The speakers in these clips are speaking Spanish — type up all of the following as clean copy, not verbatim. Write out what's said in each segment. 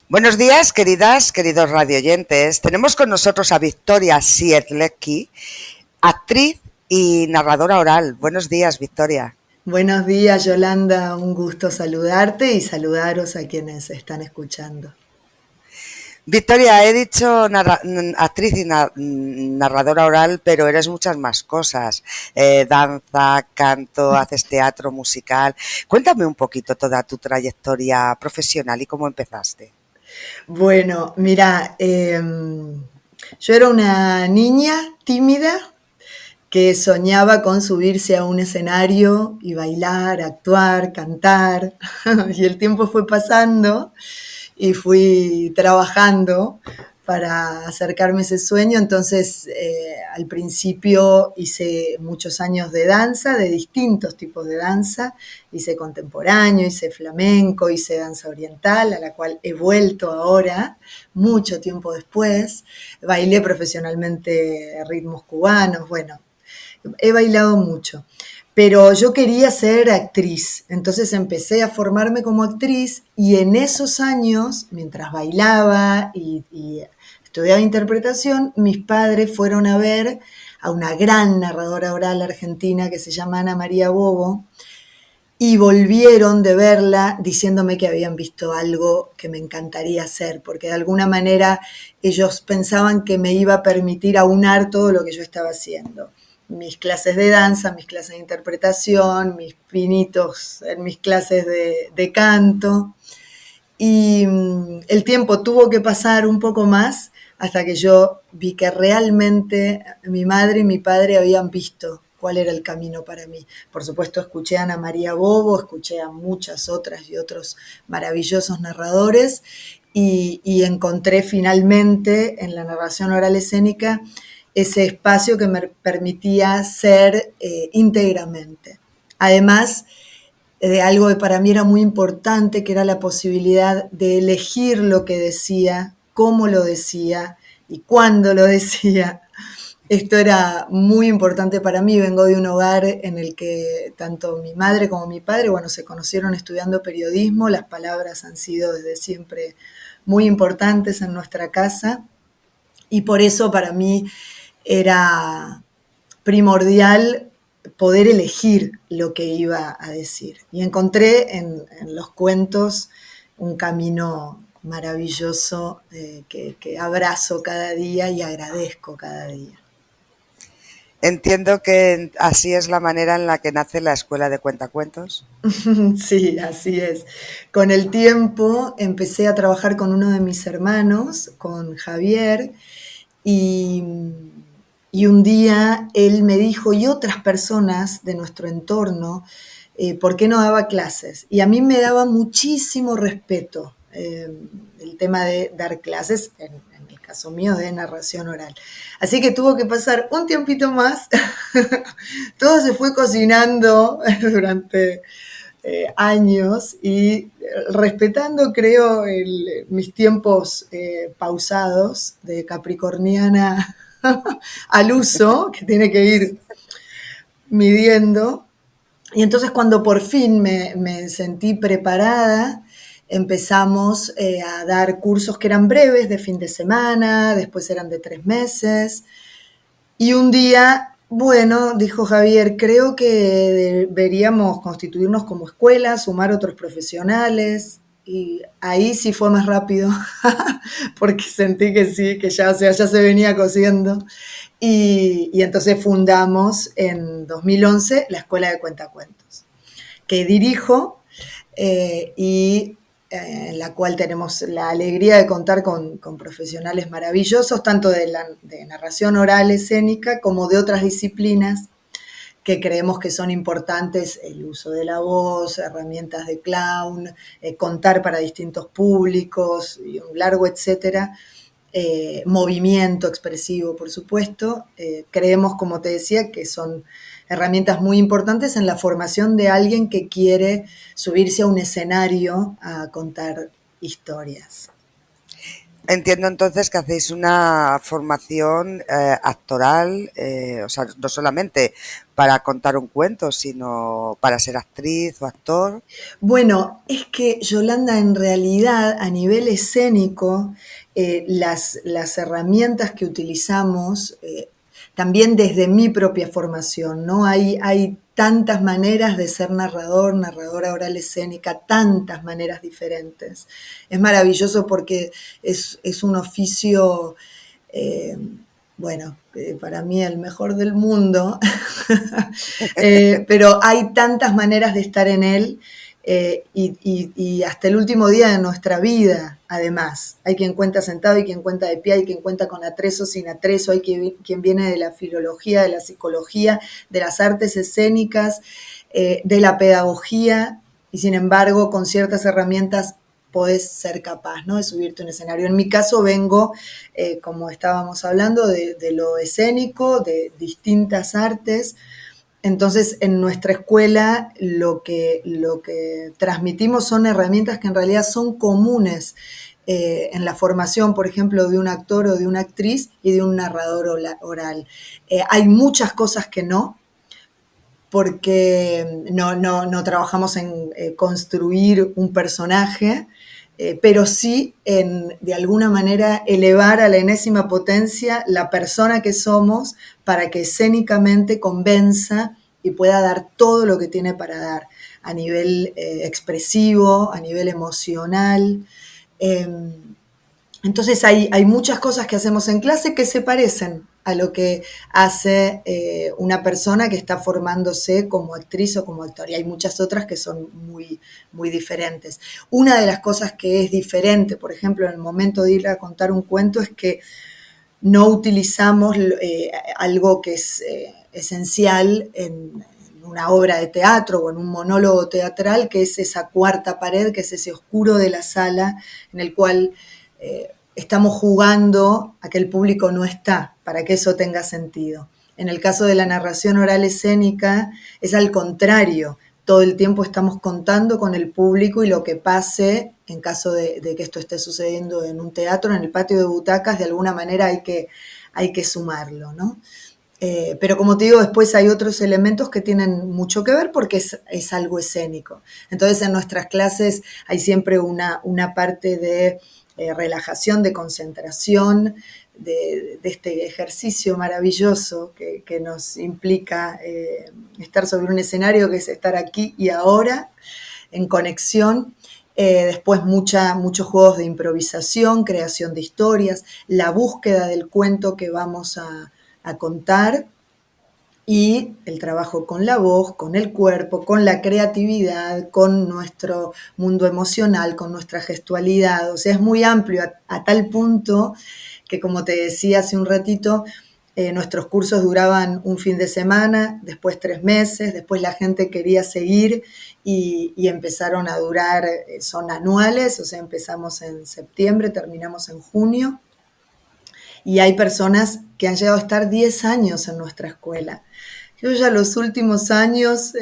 Buenos días, queridos radioyentes. Tenemos con nosotros a Victoria Siedlecki, actriz y narradora oral. Buenos días, Victoria. Buenos días, Yolanda. Un gusto saludarte y saludaros a quienes están escuchando. Victoria, he dicho actriz y narradora oral, pero eres muchas más cosas. Danza, canto, haces teatro musical. Cuéntame un poquito toda tu trayectoria profesional y cómo empezaste. Bueno, mira, yo era una niña tímida que soñaba con subirse a un escenario y bailar, actuar, cantar. Y el tiempo fue pasando y fui trabajando para acercarme a ese sueño. Entonces, al principio hice muchos años de danza, de distintos tipos de danza. Hice contemporáneo, hice flamenco, hice danza oriental, a la cual he vuelto ahora, mucho tiempo después. Bailé profesionalmente ritmos cubanos, bueno, he bailado mucho. Pero yo quería ser actriz, entonces empecé a formarme como actriz y en esos años, mientras bailaba y estudiaba interpretación, mis padres fueron a ver a una gran narradora oral argentina que se llama Ana María Bobo y volvieron de verla diciéndome que habían visto algo que me encantaría hacer, porque de alguna manera ellos pensaban que me iba a permitir aunar todo lo que yo estaba haciendo. Mis clases de danza, mis clases de interpretación, mis pinitos en mis clases de canto. Y el tiempo tuvo que pasar un poco más hasta que yo vi que realmente mi madre y mi padre habían visto cuál era el camino para mí. Por supuesto, escuché a Ana María Bobo, escuché a muchas otras y otros maravillosos narradores y encontré finalmente en la narración oral escénica ese espacio que me permitía ser íntegramente. Además, de algo que para mí era muy importante, que era la posibilidad de elegir lo que decía, cómo lo decía y cuándo lo decía. Esto era muy importante para mí. Vengo de un hogar en el que tanto mi madre como mi padre, bueno, se conocieron estudiando periodismo. Las palabras han sido desde siempre muy importantes en nuestra casa y por eso para mí era primordial poder elegir lo que iba a decir. Y encontré en los cuentos un camino maravilloso que abrazo cada día y agradezco cada día. Entiendo que así es la manera en la que nace la Escuela de Cuentacuentos. Sí, así es. Con el tiempo empecé a trabajar con uno de mis hermanos, con Javier, y, y un día él me dijo, y otras personas de nuestro entorno, ¿por qué no daba clases? Y a mí me daba muchísimo respeto el tema de dar clases, en el caso mío de narración oral. Así que tuvo que pasar un tiempito más, todo se fue cocinando durante años y respetando, creo, mis tiempos pausados de capricorniana al uso, que tiene que ir midiendo. Y entonces cuando por fin me sentí preparada, empezamos a dar cursos que eran breves, de fin de semana, después eran de 3 meses. Y un día, bueno, dijo Javier, creo que deberíamos constituirnos como escuela, sumar otros profesionales. Y ahí sí fue más rápido, porque sentí que sí, que ya, o sea, ya se venía cosiendo. Y entonces fundamos en 2011 la Escuela de Cuentacuentos, que dirijo y en la cual tenemos la alegría de contar con profesionales maravillosos, tanto de narración oral escénica como de otras disciplinas que creemos que son importantes, el uso de la voz, herramientas de clown, contar para distintos públicos, y un largo etcétera. Movimiento expresivo, por supuesto. Creemos, como te decía, que son herramientas muy importantes en la formación de alguien que quiere subirse a un escenario a contar historias. Entiendo entonces que hacéis una formación actoral, o sea, no solamente para contar un cuento, sino para ser actriz o actor. Bueno, es que Yolanda, en realidad, a nivel escénico, las herramientas que utilizamos, también desde mi propia formación, ¿no? Hay tantas maneras de ser narrador, narradora oral escénica, tantas maneras diferentes. Es maravilloso porque es un oficio, eh, bueno, para mí el mejor del mundo, pero hay tantas maneras de estar en él, y hasta el último día de nuestra vida, además. Hay quien cuenta sentado, hay quien cuenta de pie, hay quien cuenta con atrezo, sin atrezo, hay quien viene de la filología, de la psicología, de las artes escénicas, de la pedagogía, y sin embargo, con ciertas herramientas podés ser capaz, ¿no?, de subirte a un escenario. En mi caso vengo, como estábamos hablando, de lo escénico, de distintas artes. Entonces, en nuestra escuela lo que transmitimos son herramientas que en realidad son comunes, en la formación, por ejemplo, de un actor o de una actriz y de un narrador oral. Hay muchas cosas que no, porque no trabajamos en construir un personaje, pero sí en, de alguna manera, elevar a la enésima potencia la persona que somos para que escénicamente convenza y pueda dar todo lo que tiene para dar a nivel expresivo, a nivel emocional. Eh, entonces hay muchas cosas que hacemos en clase que se parecen a lo que hace una persona que está formándose como actriz o como actor. Y hay muchas otras que son muy, muy diferentes. Una de las cosas que es diferente, por ejemplo, en el momento de ir a contar un cuento, es que no utilizamos algo que es esencial en una obra de teatro o en un monólogo teatral, que es esa cuarta pared, que es ese oscuro de la sala en el cual estamos jugando a que el público no está, para que eso tenga sentido. En el caso de la narración oral escénica es al contrario, todo el tiempo estamos contando con el público y lo que pase en caso de que esto esté sucediendo en un teatro, en el patio de butacas, de alguna manera hay que sumarlo, ¿no? Pero como te digo, después hay otros elementos que tienen mucho que ver porque es algo escénico. Entonces en nuestras clases hay siempre una parte de relajación, de concentración, de este ejercicio maravilloso que nos implica estar sobre un escenario, que es estar aquí y ahora, en conexión. Después muchos juegos de improvisación, creación de historias, la búsqueda del cuento que vamos a contar, y el trabajo con la voz, con el cuerpo, con la creatividad, con nuestro mundo emocional, con nuestra gestualidad. O sea, es muy amplio a tal punto que, como te decía hace un ratito, nuestros cursos duraban un fin de semana, después 3 meses, después la gente quería seguir y empezaron a durar, son anuales, o sea, empezamos en septiembre, terminamos en junio, y hay personas que han llegado a estar 10 años en nuestra escuela. Yo ya los últimos años,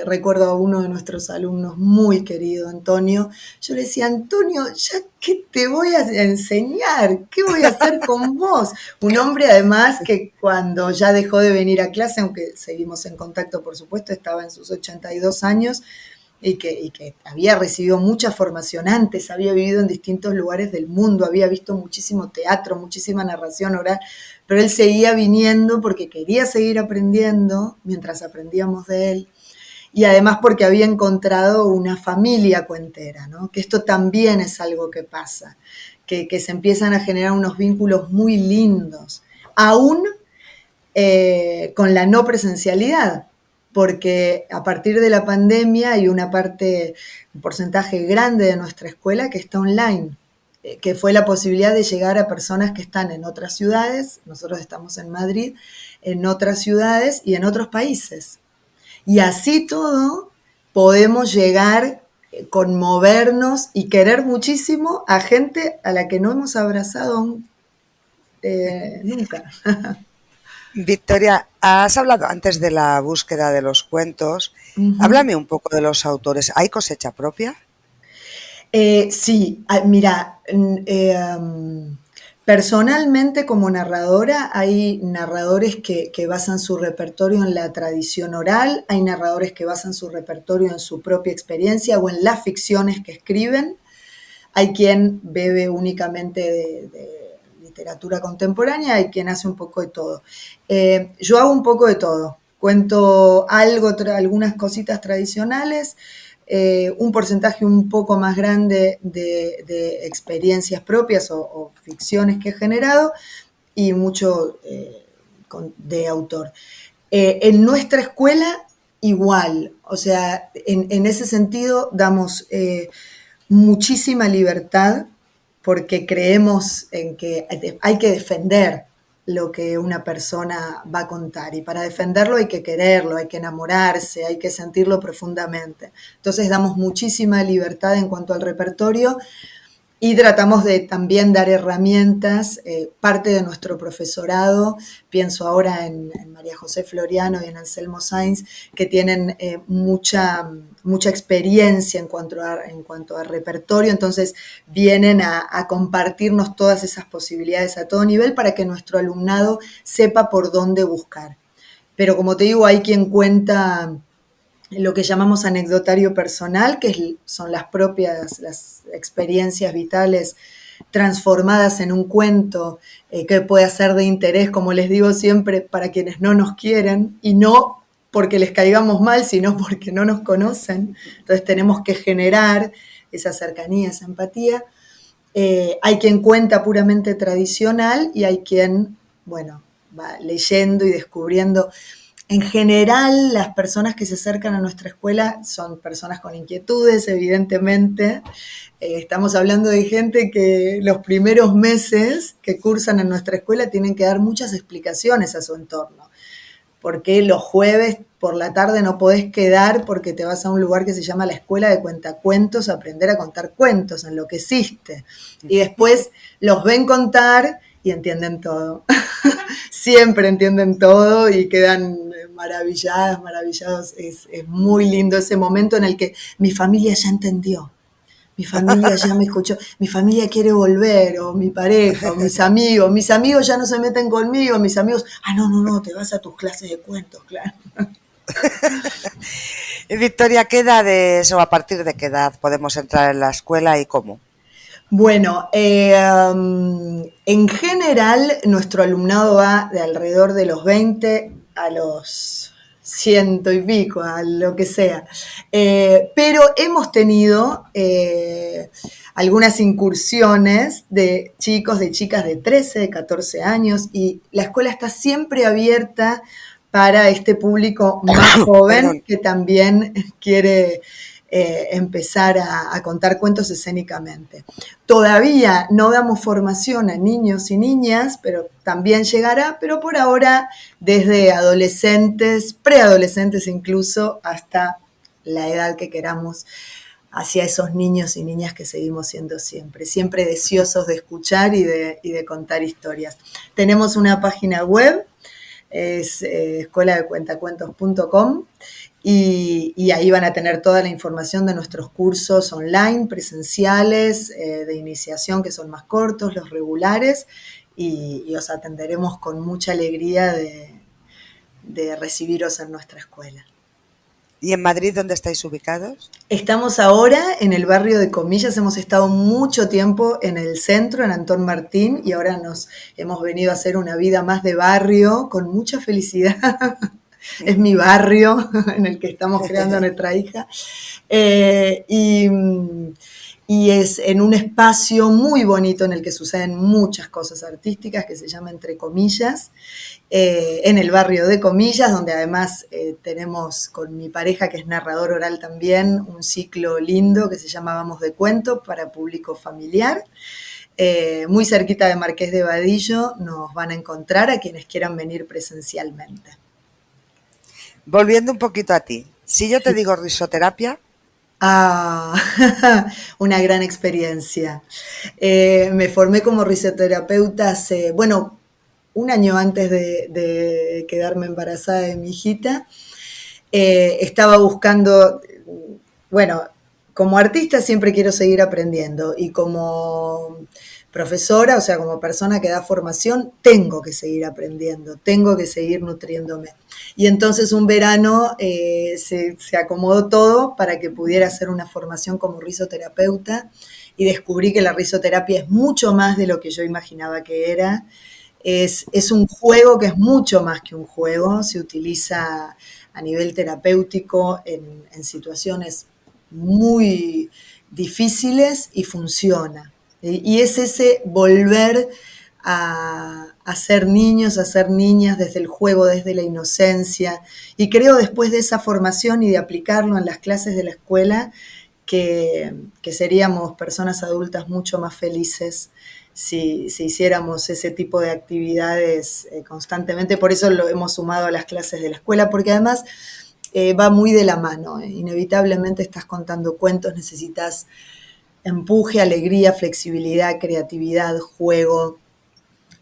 recuerdo a uno de nuestros alumnos muy querido, Antonio, yo le decía: Antonio, ¿ya qué te voy a enseñar? ¿Qué voy a hacer con vos? Un hombre además que cuando ya dejó de venir a clase, aunque seguimos en contacto por supuesto, estaba en sus 82 años, y que había recibido mucha formación antes, había vivido en distintos lugares del mundo, había visto muchísimo teatro, muchísima narración oral, pero él seguía viniendo porque quería seguir aprendiendo mientras aprendíamos de él, y además porque había encontrado una familia cuentera, ¿no? Que esto también es algo que pasa, que se empiezan a generar unos vínculos muy lindos, aún con la no presencialidad, porque a partir de la pandemia hay una parte, un porcentaje grande de nuestra escuela que está online, que fue la posibilidad de llegar a personas que están en otras ciudades, nosotros estamos en Madrid, en otras ciudades y en otros países. Y así todo podemos llegar, conmovernos y querer muchísimo a gente a la que no hemos abrazado aún, nunca. Victoria, has hablado antes de la búsqueda de los cuentos. Uh -huh. Háblame un poco de los autores. ¿Hay cosecha propia? Sí, mira, personalmente como narradora hay narradores que basan su repertorio en la tradición oral, hay narradores que basan su repertorio en su propia experiencia o en las ficciones que escriben, hay quien bebe únicamente de literatura contemporánea, hay quien hace un poco de todo. Yo hago un poco de todo, cuento algo, algunas cositas tradicionales, un porcentaje un poco más grande de experiencias propias o ficciones que he generado y mucho de autor. En nuestra escuela igual, o sea, en ese sentido damos muchísima libertad porque creemos en que hay que defender lo que una persona va a contar y para defenderlo hay que quererlo, hay que enamorarse, hay que sentirlo profundamente. Entonces damos muchísima libertad en cuanto al repertorio y tratamos de también dar herramientas, parte de nuestro profesorado, pienso ahora en María José Floriano y en Anselmo Sainz, que tienen mucha experiencia en cuanto a repertorio, entonces vienen a compartirnos todas esas posibilidades a todo nivel para que nuestro alumnado sepa por dónde buscar. Pero como te digo, hay quien cuenta lo que llamamos anecdotario personal, que son las experiencias vitales transformadas en un cuento que puede ser de interés, como les digo siempre, para quienes no nos quieren y no porque les caigamos mal, sino porque no nos conocen. Entonces tenemos que generar esa cercanía, esa empatía. Hay quien cuenta puramente tradicional y hay quien, bueno, va leyendo y descubriendo. En general, las personas que se acercan a nuestra escuela son personas con inquietudes, evidentemente. Estamos hablando de gente que los primeros meses que cursan en nuestra escuela tienen que dar muchas explicaciones a su entorno. Porque los jueves por la tarde no podés quedar porque te vas a un lugar que se llama la Escuela de Cuentacuentos a aprender a contar cuentos, enloqueciste. Y después los ven contar y entienden todo. Siempre entienden todo y quedan maravilladas, maravillados. Es muy lindo ese momento en el que mi familia ya entendió, mi familia ya me escuchó, mi familia quiere volver, o mi pareja, o mis amigos ya no se meten conmigo, mis amigos, no, no, no, te vas a tus clases de cuentos, claro. Victoria, ¿qué edades o a partir de qué edad podemos entrar en la escuela y cómo? Bueno, en general nuestro alumnado va de alrededor de los 20 a los ciento y pico, a lo que sea. Pero hemos tenido algunas incursiones de chicos, de chicas de 13, de 14 años y la escuela está siempre abierta para este público más joven Perdón. que también quiere empezar a contar cuentos escénicamente. Todavía no damos formación a niños y niñas, pero también llegará, pero por ahora desde adolescentes, preadolescentes incluso, hasta la edad que queramos, hacia esos niños y niñas que seguimos siendo siempre, siempre deseosos de escuchar y de contar historias. Tenemos una página web, es escueladecuentacuentos.com y ahí van a tener toda la información de nuestros cursos online, presenciales, de iniciación que son más cortos, los regulares, y os atenderemos con mucha alegría de recibiros en nuestra escuela. ¿Y en Madrid dónde estáis ubicados? Estamos ahora en el barrio de Comillas, hemos estado mucho tiempo en el centro, en Antón Martín, y ahora nos hemos venido a hacer una vida más de barrio con mucha felicidad. Es mi barrio en el que estamos creando a nuestra hija. Y es en un espacio muy bonito en el que suceden muchas cosas artísticas que se llama Entre Comillas, en el barrio de Comillas, donde además tenemos con mi pareja, que es narrador oral también, un ciclo lindo que se llama Vamos de Cuento para público familiar. Muy cerquita de Marqués de Vadillo nos van a encontrar a quienes quieran venir presencialmente. Volviendo un poquito a ti, si yo te digo risoterapia. Ah, una gran experiencia. Me formé como risoterapeuta hace, bueno, un año antes de quedarme embarazada de mi hijita. Estaba buscando, bueno, como artista siempre quiero seguir aprendiendo y como profesora, o sea, como persona que da formación, tengo que seguir aprendiendo, tengo que seguir nutriéndome. Y entonces un verano se acomodó todo para que pudiera hacer una formación como risoterapeuta y descubrí que la risoterapia es mucho más de lo que yo imaginaba que era. Es un juego que es mucho más que un juego, se utiliza a nivel terapéutico en situaciones muy difíciles y funciona. Y es ese volver a ser niños, a ser niñas desde el juego, desde la inocencia. Y creo después de esa formación y de aplicarlo en las clases de la escuela, que seríamos personas adultas mucho más felices si hiciéramos ese tipo de actividades constantemente. Por eso lo hemos sumado a las clases de la escuela, porque además va muy de la mano. Inevitablemente estás contando cuentos, necesitas empuje, alegría, flexibilidad, creatividad, juego,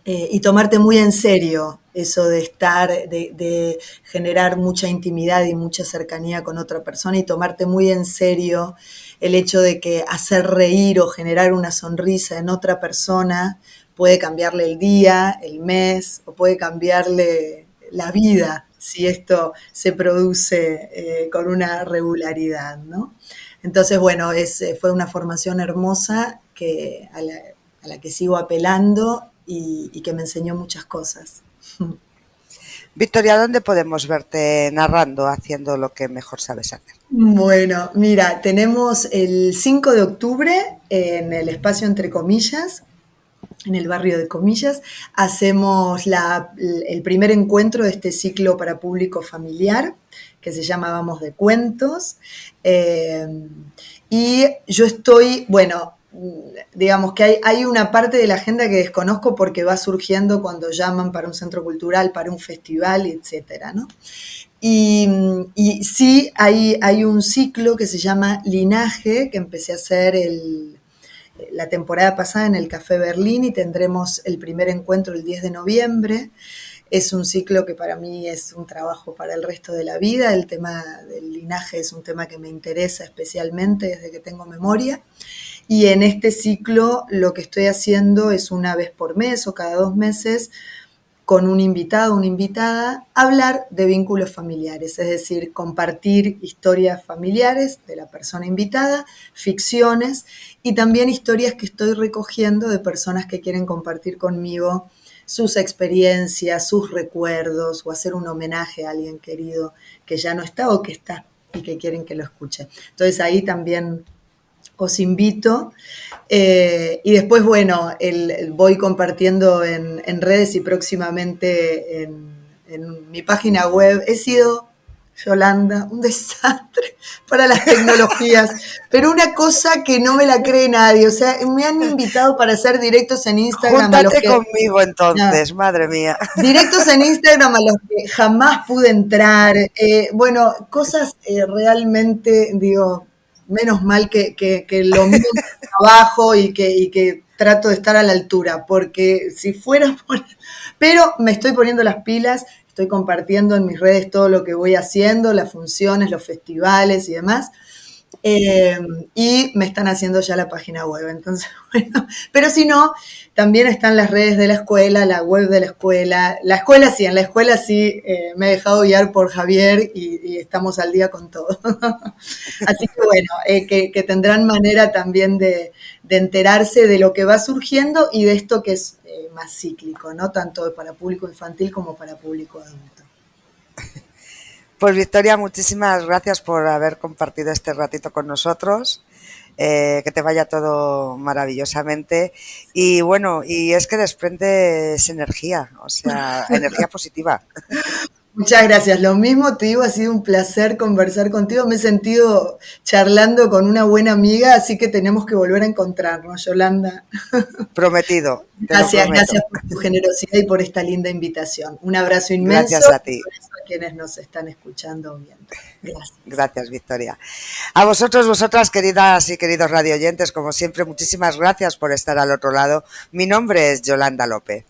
y tomarte muy en serio eso de estar, de generar mucha intimidad y mucha cercanía con otra persona y tomarte muy en serio el hecho de que hacer reír o generar una sonrisa en otra persona puede cambiarle el día, el mes o puede cambiarle la vida si esto se produce con una regularidad, ¿no? Entonces, bueno, fue una formación hermosa a la que sigo apelando y que me enseñó muchas cosas. Victoria, ¿dónde podemos verte narrando, haciendo lo que mejor sabes hacer? Bueno, mira, tenemos el 5 de octubre en el espacio Entre Comillas, en el barrio de Comillas, hacemos el primer encuentro de este ciclo para público familiar, que se llama Vamos de Cuentos. Y yo estoy, bueno, digamos que hay una parte de la agenda que desconozco porque va surgiendo cuando llaman para un centro cultural, para un festival, etcétera, ¿no? Y sí, hay un ciclo que se llama Linaje, que empecé a hacer la temporada pasada en el Café Berlín y tendremos el primer encuentro el 10 de noviembre. Es un ciclo que para mí es un trabajo para el resto de la vida. El tema del linaje es un tema que me interesa especialmente desde que tengo memoria. Y en este ciclo lo que estoy haciendo es una vez por mes o cada 2 meses con un invitado o una invitada, hablar de vínculos familiares, es decir, compartir historias familiares de la persona invitada, ficciones y también historias que estoy recogiendo de personas que quieren compartir conmigo sus experiencias, sus recuerdos o hacer un homenaje a alguien querido que ya no está o que está y que quieren que lo escuche. Entonces ahí también os invito. Y después, bueno, voy compartiendo en redes y próximamente en mi página web. He sido, Yolanda, un desastre para las tecnologías, pero una cosa que no me la cree nadie. O sea, me han invitado para hacer directos en Instagram a los Júntate que... conmigo entonces, No, madre mía. directos en Instagram a los que jamás pude entrar. Bueno, cosas realmente, digo, menos mal que lo mío es trabajo y que trato de estar a la altura, porque si fuera por... Pero me estoy poniendo las pilas, estoy compartiendo en mis redes todo lo que voy haciendo, las funciones, los festivales y demás. Y me están haciendo ya la página web, entonces, bueno, pero si no, también están las redes de la escuela, la web de la escuela sí, en la escuela sí me he dejado guiar por Javier y estamos al día con todo. Así que bueno, que tendrán manera también de enterarse de lo que va surgiendo y de esto que es más cíclico, ¿no? Tanto para público infantil como para público adulto. Pues Victoria, muchísimas gracias por haber compartido este ratito con nosotros. Que te vaya todo maravillosamente. Y bueno, y es que desprendes energía, o sea, energía positiva. Muchas gracias. Lo mismo te digo, ha sido un placer conversar contigo. Me he sentido charlando con una buena amiga, así que tenemos que volver a encontrarnos, Yolanda. Prometido, te lo Gracias, prometo. gracias por tu generosidad y por esta linda invitación. Un abrazo inmenso Gracias a y ti. por eso a quienes nos están escuchando o viendo. Gracias. Gracias, Victoria. A vosotros, vosotras, queridas y queridos radioyentes, como siempre, muchísimas gracias por estar al otro lado. Mi nombre es Yolanda López.